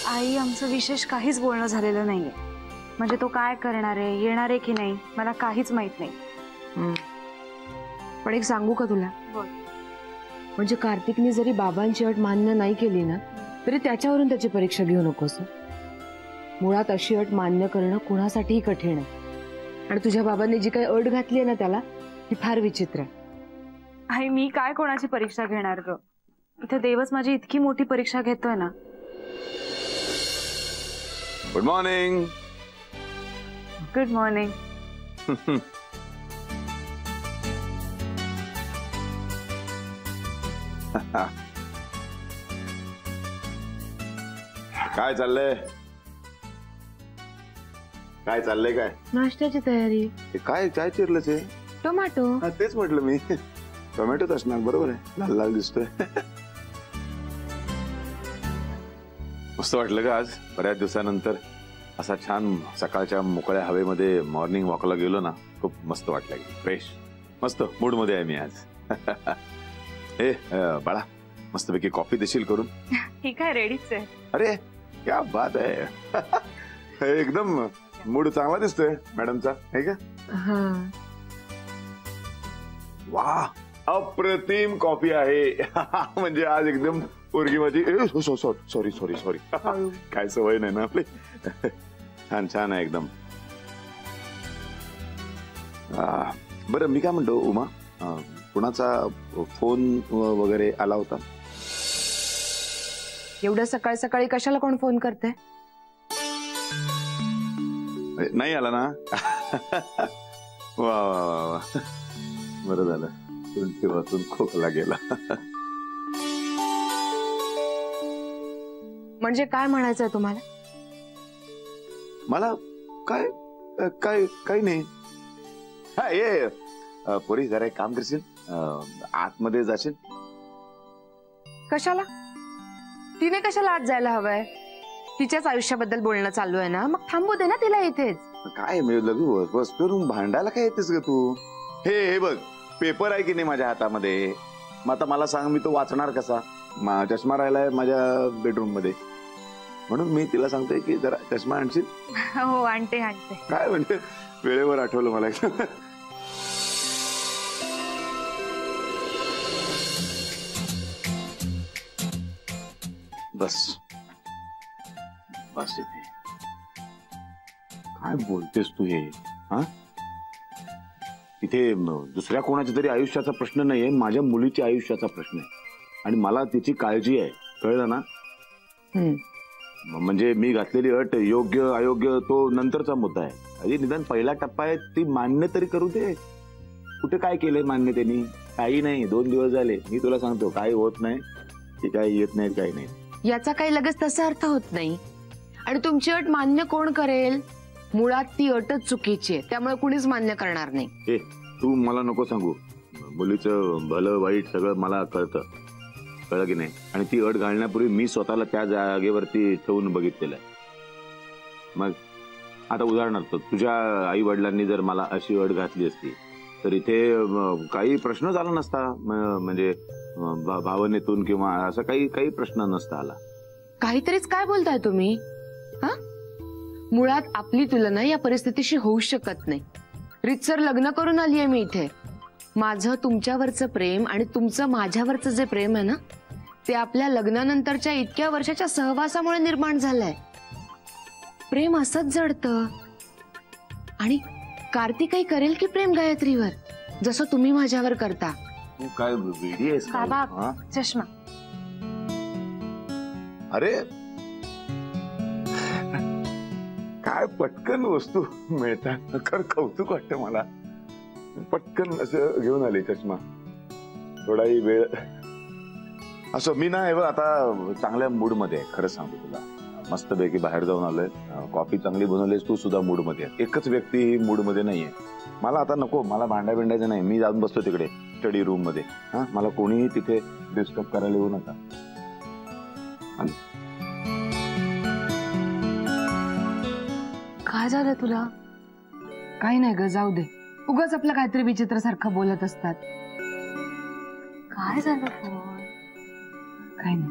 आई, आमचं विशेष काहीच बोलणं झालेलं नाहीये. म्हणजे तो काय करणार आहे, येणार आहे की नाही, मला काहीच माहित नाही. पण एक सांगू का तुला? बोल. म्हणजे कार्तिकने जरी बाबांची अट मान्य नाही केली ना, तरी त्याच्यावरून त्याची परीक्षा घेऊ नकोस. मुळात अशी अट मान्य करणं कुणासाठीही कठीण आहे. आणि तुझ्या बाबांनी जी काही अट घातली आहे ना त्याला, ती फार विचित्र आहे. आई, मी काय कोणाची परीक्षा घेणार ग? इथे देवच माझी इतकी मोठी परीक्षा घेतोय ना. Good morning. Good morning. काय चाललंय? काय चाललंय? काय नाश्त्याची तयारी. काय काय चिरलंच आहे? टोमॅटो. तेच म्हटलं मी, टोमॅटोच असणार. बरोबर आहे, लाल लाल दिसतोय. मस्त वाटलं का आज? बऱ्याच दिवसानंतर असा छान सकाळच्या मोकळ्या हवेमध्ये मॉर्निंग वॉकला गेलो ना, खूप मस्त वाटलं. फ्रेश, मस्त मूड मध्ये आहे मी आज. ए बाळा, मस्तपैकी कॉफी देशील करून? ठीक आहे, रेडीच आहे. अरे क्या बात आहे. एकदम मूड चांगला दिसतोय मॅडमचा, आहे का? वाह, अप्रतिम कॉफी आहे. म्हणजे आज एकदम पोरगी माझी. सॉरी सॉरी सॉरी, काय सवय नाही ना आपली. छान छान आहे एकदम. बरं, मी काय म्हणतो उमा, कुणाचा फोन वगैरे आला होता? एवढं सकाळ सकाळी कशाला कोण फोन करते? नाही आला ना? वा वा वा, बरं झालं. वाचून खोकला गेला. म्हणजे काय म्हणायचंय तुम्हाला? मला काय काय काही नाही. हा, ये पोरी, जरा एक काम करशील, आतमध्ये जाशील? कशाला? तिने कशाला आत जायला हवंय? तिच्याच आयुष्याबद्दल बोलणं चालू आहे ना, मग थांबू दे ना तिला इथेच. काय मी लगू बस करून भांडायला काय येतेस ग तू? हे बघ, पेपर आहे की नाही माझ्या हातामध्ये. मग आता मला सांग, मी तो वाचणार कसा? चष्मा राहिलाय माझ्या बेडरूम मध्ये, म्हणून मी तिला सांगतोय की जरा चष्मा आणशील. हो, आणते आणते. काय म्हणजे वेळेवर आठवलं मला. बस बस, इथे काय बोलतेस तू हे? हा, इथे दुसऱ्या कोणाच्या तरी आयुष्याचा प्रश्न नाहीये, माझ्या मुलीच्या आयुष्याचा प्रश्न आहे. आणि मला तिची काळजी आहे, कळलं ना? म्हणजे मी घातलेली अट योग्य अयोग्य तो नंतरचा मुद्दा आहे. आधी निदान पहिला टप्पा आहे, ती मान्य तरी करू दे. कुठे काय केलंय मान्य त्यांनी? काही नाही. 2 दिवस झाले, मी तुला सांगतो, काही होत नाही. ती काही येत नाही, काही नाही. याचा काही लगेच तसा अर्थ होत नाही. आणि तुमची अट मान्य कोण करेल? मुळात ती अटच चुकीची आहे, त्यामुळे कुणीच मान्य करणार नाही. तू मला नको सांगू. मुलीचं भलं वाईट सगळं मला कळतं, कळलं की नाही? आणि ती अट घालण्यापूर्वी मी स्वतःला त्या जागेवरती ठेवून बघितलेलं आहे. मग आता उदाहरणार्थ, तुझ्या आई वडिलांनी जर मला अशी अट घातली असती तर इथे काही प्रश्न झाला नसता. म्हणजे भावनेतून किंवा असं काही प्रश्न नसता आला. काहीतरीच काय बोलताय तुम्ही? हा, मुळात आपली तुलना या परिस्थितीशी होऊ शकत नाही. रीतसर लग्न करून आलीये मी इथे. माझं तुमच्यावरचं प्रेम आणि तुमचं माझ्यावरचं जे प्रेम आहे ना, ते आपल्या लग्नानंतरच्या इतक्या वर्षाच्या सहवासामुळे निर्माण झालंय. प्रेम असंच जडतं. आणि कार्तिकही करेल की प्रेम गायत्रीवर, जसं तुम्ही माझ्यावर करता. काय वेडी आहेस का? बाबा, चष्मा. अरे काय पटकन वस्तू मिळतात, खर कौतुक वाटतं मला. पटकन असं घेऊन आले चष्मा. थोडाही वेळ असं मी ना आता चांगल्या मूड मध्ये आहे, खरं सांगतो तुला. मस्तपैकी बाहेर जाऊन आलोय, कॉफी चांगली बनवलीस, तू सुद्धा मूड मध्ये आहे. एकच व्यक्ती मूड मध्ये नाहीये. मला आता नको, मला भांडायचं नाही. मी जाऊन बसतो तिकडे स्टडी रूम मध्ये. हा, मला कोणीही तिथे डिस्टर्ब करायला येऊ नका. काय झालं तुला? काही नाही ग, जाऊ दे. उगाच आपलं काहीतरी विचित्र सारखं बोलत असतात. काय झालं? काही नाही.